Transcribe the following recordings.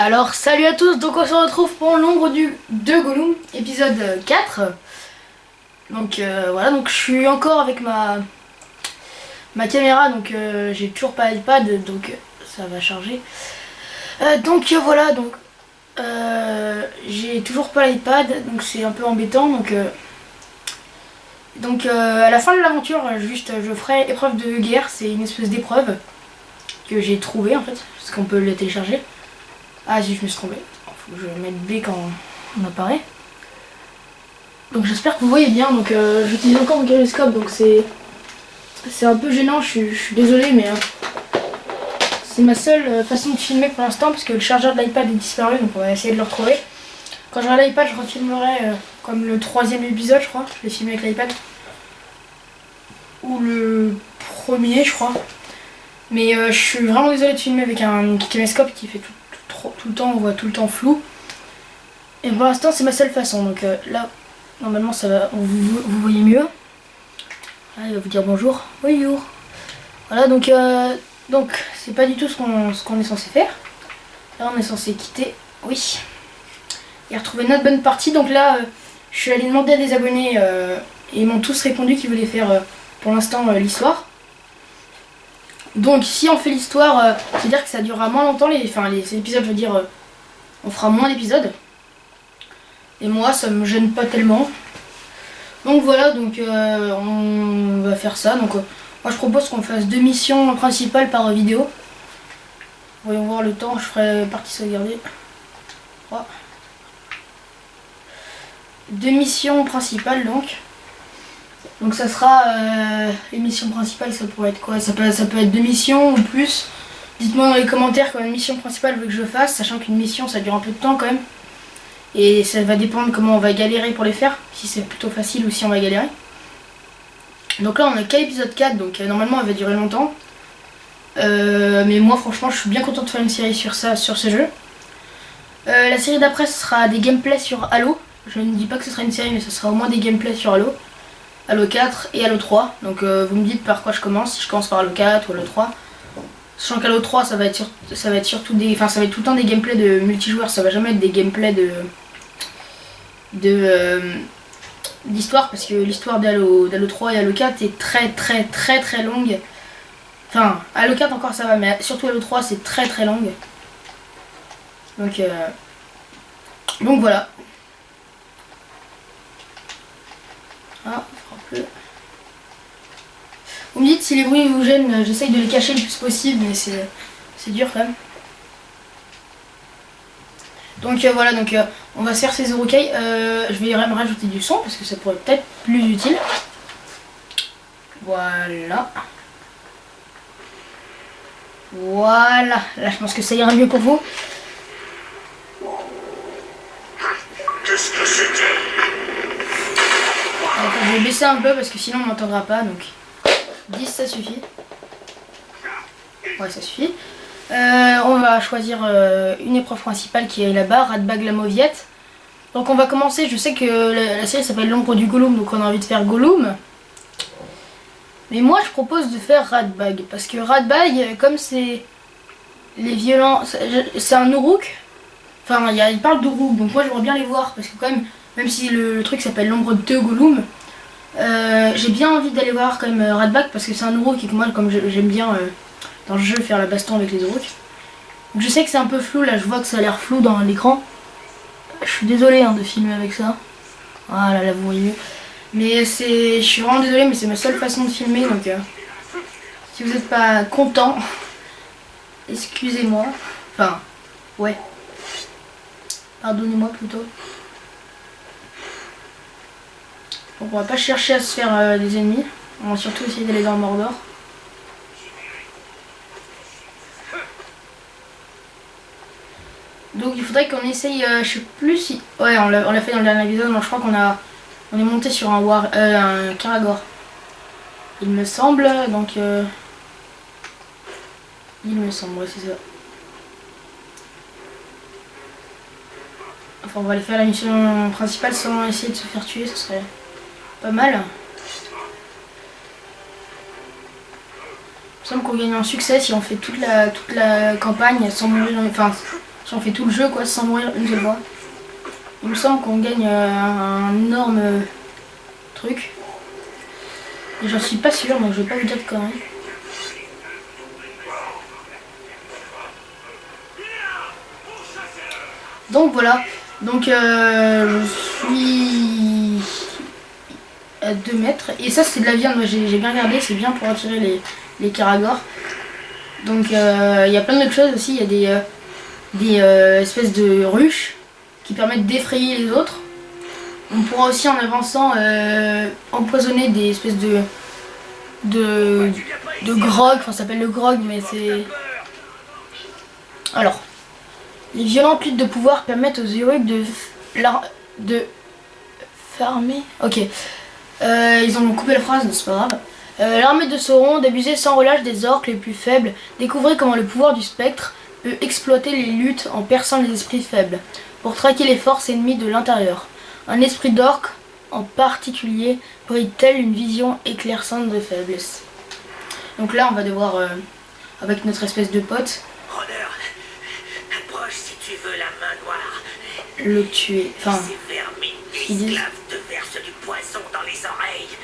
Alors salut à tous, donc on se retrouve pour l'ombre de Gollum, épisode 4. Donc voilà, donc je suis encore avec ma caméra, donc j'ai toujours pas l'iPad, donc ça va charger. Voilà, donc j'ai toujours pas l'iPad, donc c'est un peu embêtant. Donc à la fin de l'aventure, je ferai épreuve de guerre, c'est une espèce d'épreuve que j'ai trouvée en fait, parce qu'on peut la télécharger. Ah si, je me suis trompée. Faut que je mette B quand on apparaît. Donc j'espère que vous voyez bien. Donc j'utilise encore mon caméscope, donc c'est un peu gênant. Je suis désolée, mais c'est ma seule façon de filmer pour l'instant, parce que le chargeur de l'iPad est disparu, donc on va essayer de le retrouver. Quand j'aurai l'iPad, je refilmerai comme le 3e épisode, je crois. Je l'ai filmé avec l'iPad. Ou le premier, je crois. Mais je suis vraiment désolée de filmer avec un caméscope qui fait tout le temps, on voit tout le temps flou. Et pour l'instant, c'est ma seule façon. Donc là, normalement, ça va. Vous voyez mieux. Ah, il va vous dire bonjour. Bonjour. Voilà, donc c'est pas du tout ce qu'on est censé faire. Là, on est censé quitter. Oui. Et retrouver notre bonne partie. Donc là, je suis allée demander à des abonnés et ils m'ont tous répondu qu'ils voulaient faire pour l'instant l'histoire. Donc si on fait l'histoire, c'est-à-dire que ça durera moins longtemps, les épisodes, je veux dire, on fera moins d'épisodes. Et moi, ça me gêne pas tellement. Donc voilà, donc on va faire ça. Donc moi je propose qu'on fasse 2 missions principales par vidéo. Voyons voir le temps, je ferai partie sauvegarder. 2 missions principales donc. Donc ça sera les missions principales, ça pourrait être quoi? Ça peut être 2 missions ou plus. Dites-moi dans les commentaires combien de missions principales vous voulez que je fasse, sachant qu'une mission ça dure un peu de temps quand même. Et ça va dépendre comment on va galérer pour les faire, si c'est plutôt facile ou si on va galérer. Donc là on a qu'à l'épisode 4, donc normalement elle va durer longtemps. Mais moi franchement je suis bien content de faire une série sur ce jeu. La série d'après ce sera des gameplays sur Halo. Je ne dis pas que ce sera une série, mais ce sera au moins des gameplays sur Halo. Halo 4 et Halo 3, donc vous me dites par quoi je commence, si je commence par Halo 4 ou Halo 3. Sachant qu'Halo 3 ça va être surtout des. Enfin ça va être tout le temps des gameplays de multijoueurs, ça va jamais être des gameplays d'histoire, parce que l'histoire d'Halo 3 et Halo 4 est très longue. Enfin Halo 4 encore ça va, mais surtout Halo 3 c'est très longue. Donc voilà. Ah, vous me dites si les bruits vous gênent, j'essaye de les cacher le plus possible, mais c'est dur quand même. Donc voilà, donc on va se faire ces rocailles. Je vais me rajouter du son parce que ça pourrait peut-être plus utile. Voilà. Voilà. Là je pense que ça ira mieux pour vous. Qu'est-ce que c'était? Je vais baisser un peu parce que sinon on m'entendra pas, donc 10 ça suffit. Ouais, ça suffit. On va choisir une épreuve principale qui est là-bas, Radbag la Mauviette. Donc on va commencer, je sais que la série s'appelle l'ombre du Gollum, donc on a envie de faire Gollum. Mais moi je propose de faire Radbag, parce que Radbag, comme c'est les violents, c'est un Uruk. Enfin il parle d'Uruk, donc moi j'aimerais bien les voir, parce que quand même si le truc s'appelle l'ombre de Gollum, j'ai bien envie d'aller voir quand même Radbag, parce que c'est un Uruk et que moi comme j'aime bien dans le jeu faire la baston avec les Uruks. Donc je sais que c'est un peu flou, là je vois que ça a l'air flou dans l'écran. Je suis désolée de filmer avec ça. Voilà, là vous voyez mieux. Mais je suis vraiment désolée, mais c'est ma seule façon de filmer, donc si vous n'êtes pas content, excusez-moi. Enfin, ouais. Pardonnez-moi plutôt. Donc on va pas chercher à se faire des ennemis. On va surtout essayer d'aller dans le Mordor. Donc il faudrait qu'on essaye, je sais plus si... Ouais, on l'a fait dans le dernier épisode, donc je crois on est monté sur un Karagor. Il me semble, donc... Il me semble, ouais, c'est ça. Enfin, on va aller faire la mission principale sans essayer de se faire tuer, ce serait pas mal. Il me semble qu'on gagne un succès si on fait toute la campagne sans mourir, enfin Si on fait tout le jeu quoi sans mourir une seule fois. Il me semble qu'on gagne un énorme truc. Et j'en suis pas sûr, donc je vais pas vous dire de conneries. Donc voilà. Donc je suis à 2 mètres. Et ça c'est de la viande, j'ai bien regardé, c'est bien pour attirer les caragors. Donc il y a plein d'autres choses aussi, il y a des espèces de ruches qui permettent d'effrayer les autres. On pourra aussi en avançant empoisonner des espèces de grog, enfin ça s'appelle le grog mais c'est... Alors, les violentes luttes de pouvoir permettent aux Uruk de farmer... Ok, ils ont coupé la phrase, c'est pas grave. L'armée de Sauron d'abusait sans relâche des orques les plus faibles. Découvrez comment le pouvoir du spectre peut exploiter les luttes en perçant les esprits faibles, pour traquer les forces ennemies de l'intérieur. Un esprit d'orque, en particulier, brille telle une vision éclaircissante de faiblesse. Donc là, on va devoir, avec notre espèce de pote, Rodeur, approche si tu veux la main noire. le tuer. Enfin, Ces vermines ils disent- esclaves te versent du poison dans les oreilles.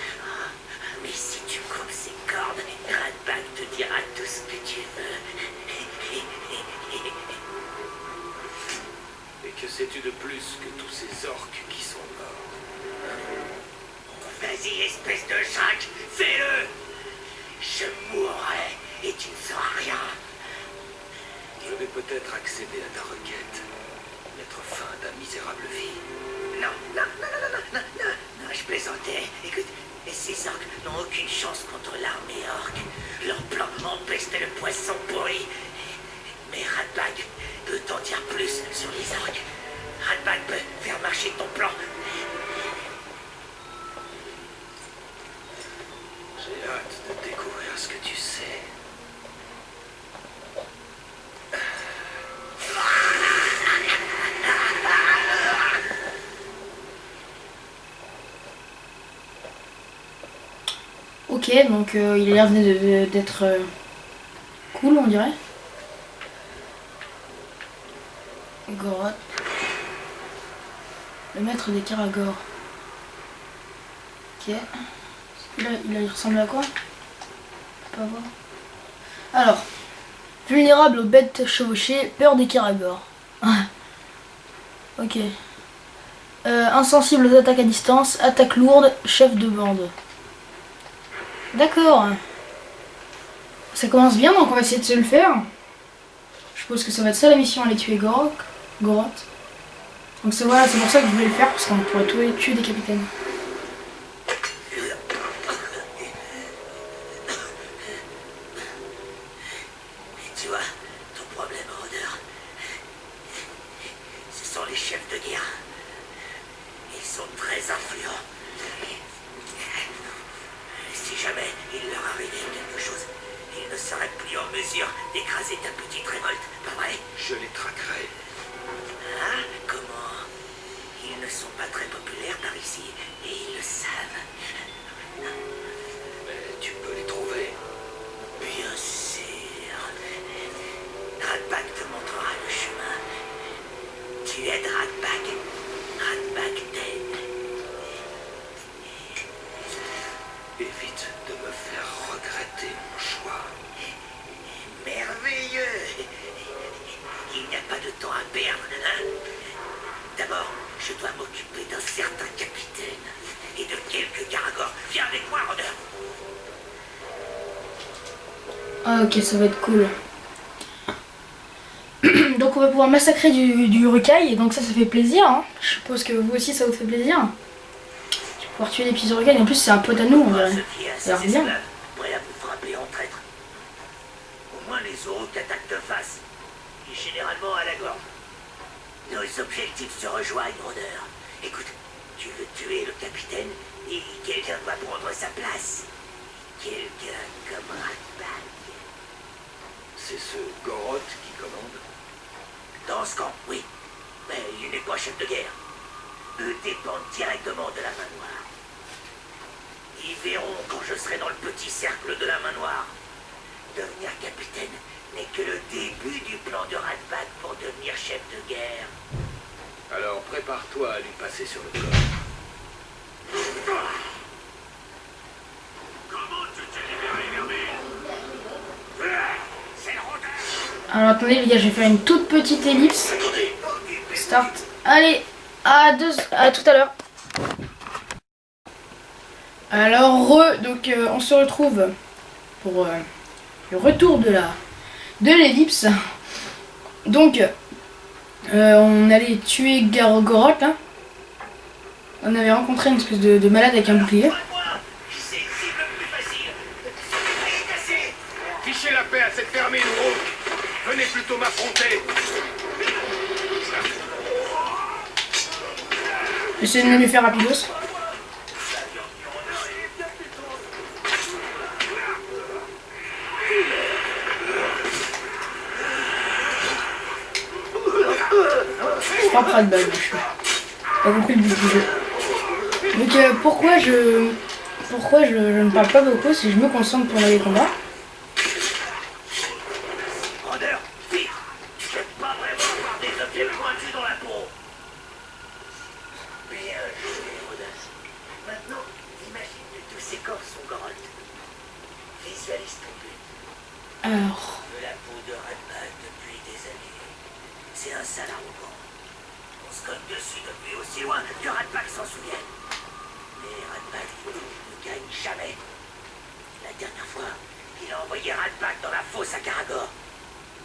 Mais si tu coupes ses cordes, Radbag te dira tout ce que tu veux. Et que sais-tu de plus que tous ces orques qui sont morts? Vas-y, espèce de Jacques, fais-le. Je mourrai et tu ne sauras rien. Je vais peut-être accéder à ta requête. Mettre fin à ta misérable vie. Non, non, non, non, non, non, non, non, je plaisantais. Écoute, ces orques n'ont aucune chance contre l'armée orque. Leur plan empeste le poisson pourri. Mais Radbag peut t'en dire plus sur les orques. Radbag peut faire marcher ton plan. J'ai hâte de découvrir ce que tu sais. Ok, donc il a l'air d'être cool, on dirait. Goroth. Le maître des Caragors. Ok. Il ressemble à quoi? On peut pas voir. Alors. Vulnérable aux bêtes chevauchées, peur des Caragors. Ok. Insensible aux attaques à distance, attaque lourde, chef de bande. D'accord. Ça commence bien, donc on va essayer de se le faire. Je suppose que ça va être ça la mission, aller tuer Goroth. Donc voilà, c'est pour ça que je voulais le faire, parce qu'on pourrait tuer des capitaines. Tu vois, ton problème, Rodeur, ce sont les chefs de guerre. Ils sont très influents. Si jamais il leur arrivait quelque chose, ils ne seraient plus en mesure d'écraser ta petite révolte, pas vrai? Je les traquerai. Hein? Comment? Ils ne sont pas très populaires par ici, et ils le savent. Mais tu peux les trouver. Bien sûr. Radbag te montrera le chemin. Tu aides Radbag. Radbag t'aide. Évite de me faire regretter mon choix. Merveilleux. Il n'y a pas de temps à perdre, hein? D'abord, je dois m'occuper d'un certain capitaine et de quelques Caragors. Viens avec moi, Rodeur. Ah ok, ça va être cool. Donc on va pouvoir massacrer du recaille, et donc ça fait plaisir. Hein. Je suppose que vous aussi ça vous fait plaisir. Tu vas pouvoir tuer des petits recailles, en plus c'est un pote à nous on dirait. Ceux qui Ça a l'air assez bien. esclaves, prêts à vous frapper en traître. Au moins les Uruk attaquent de face, et généralement à la gorge. Nos objectifs se rejoignent, Rodeur. Écoute, tu veux tuer le capitaine, et quelqu'un doit prendre sa place. Quelqu'un comme Radbag. C'est ce Goroth qui commande. Dans ce camp, oui. Mais il n'est pas chef de guerre. Eux dépendent directement de la main noire. Ils verront quand je serai dans le petit cercle de la main noire. Devenir capitaine n'est que le début du plan de Ratbag pour devenir chef de guerre. Alors prépare-toi à lui passer sur le corps. Comment tu t'es libéré, Vermine? C'est le rôdeur. Alors attendez les gars, je vais faire une toute petite ellipse. Attendez. Start. Allez, à tout à l'heure. Alors donc on se retrouve pour le retour de l'ellipse. Donc on allait tuer Goroth là. On avait rencontré une espèce de malade avec un bouclier. C'est le plus facile. Allez, cassez. Fichez la paix à cette vermine, Rook. Venez plutôt m'affronter. J'essaie de me lui faire rapidos. Je prends pas de balle, je suis pas compris le but du jeu. Donc pourquoi je ne parle pas beaucoup si je me concentre pour les combats. Rôdeur, vite. Je n'aime pas vraiment avoir des objets pointus dans la peau. Bien joué, Rôdeur. Maintenant, imagine que tous ces corps sont Goroth. Visualise ton but. Alors, De la peau de Ratbag depuis des années. C'est un sale arrogant. On se cogne dessus depuis aussi loin que Ratbag s'en souvienne. Mais Ratbag ne gagne jamais. La dernière fois, il a envoyé Ratbag dans la fosse à Karagor.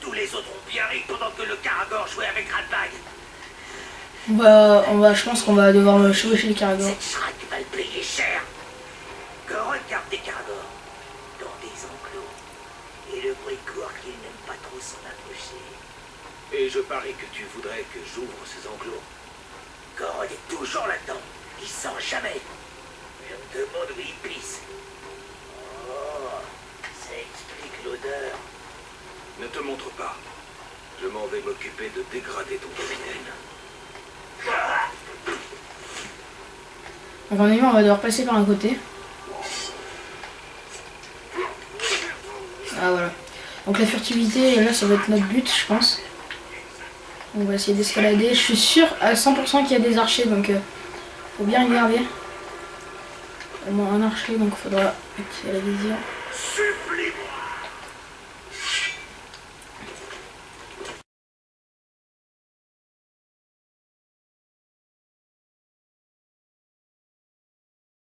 Tous les autres ont bien ri pendant que le Karagor jouait avec Ratbag. je pense qu'on va devoir me chevaucher les Karagor. Cette Shrek va le payer cher. Goroth garde des Karagor dans des enclos. Et le bruit court qu'il n'aime pas trop s'en approcher. Et je parie que tu voudrais que j'ouvre ces enclos. Goroth est toujours là-dedans. Il sort jamais. Je me demande où il pisse. Oh, ça explique l'odeur. Ne te montre pas. Je m'en vais m'occuper de dégrader ton capitaine. Donc en aimant, on va devoir passer par un côté. Ah voilà. Donc la furtivité, là ça va être notre but je pense. On va essayer d'escalader. Je suis sûr à 100% qu'il y a des archers, donc faut bien regarder. Au moins un archer, donc faudra activer la vision. Supplie-moi.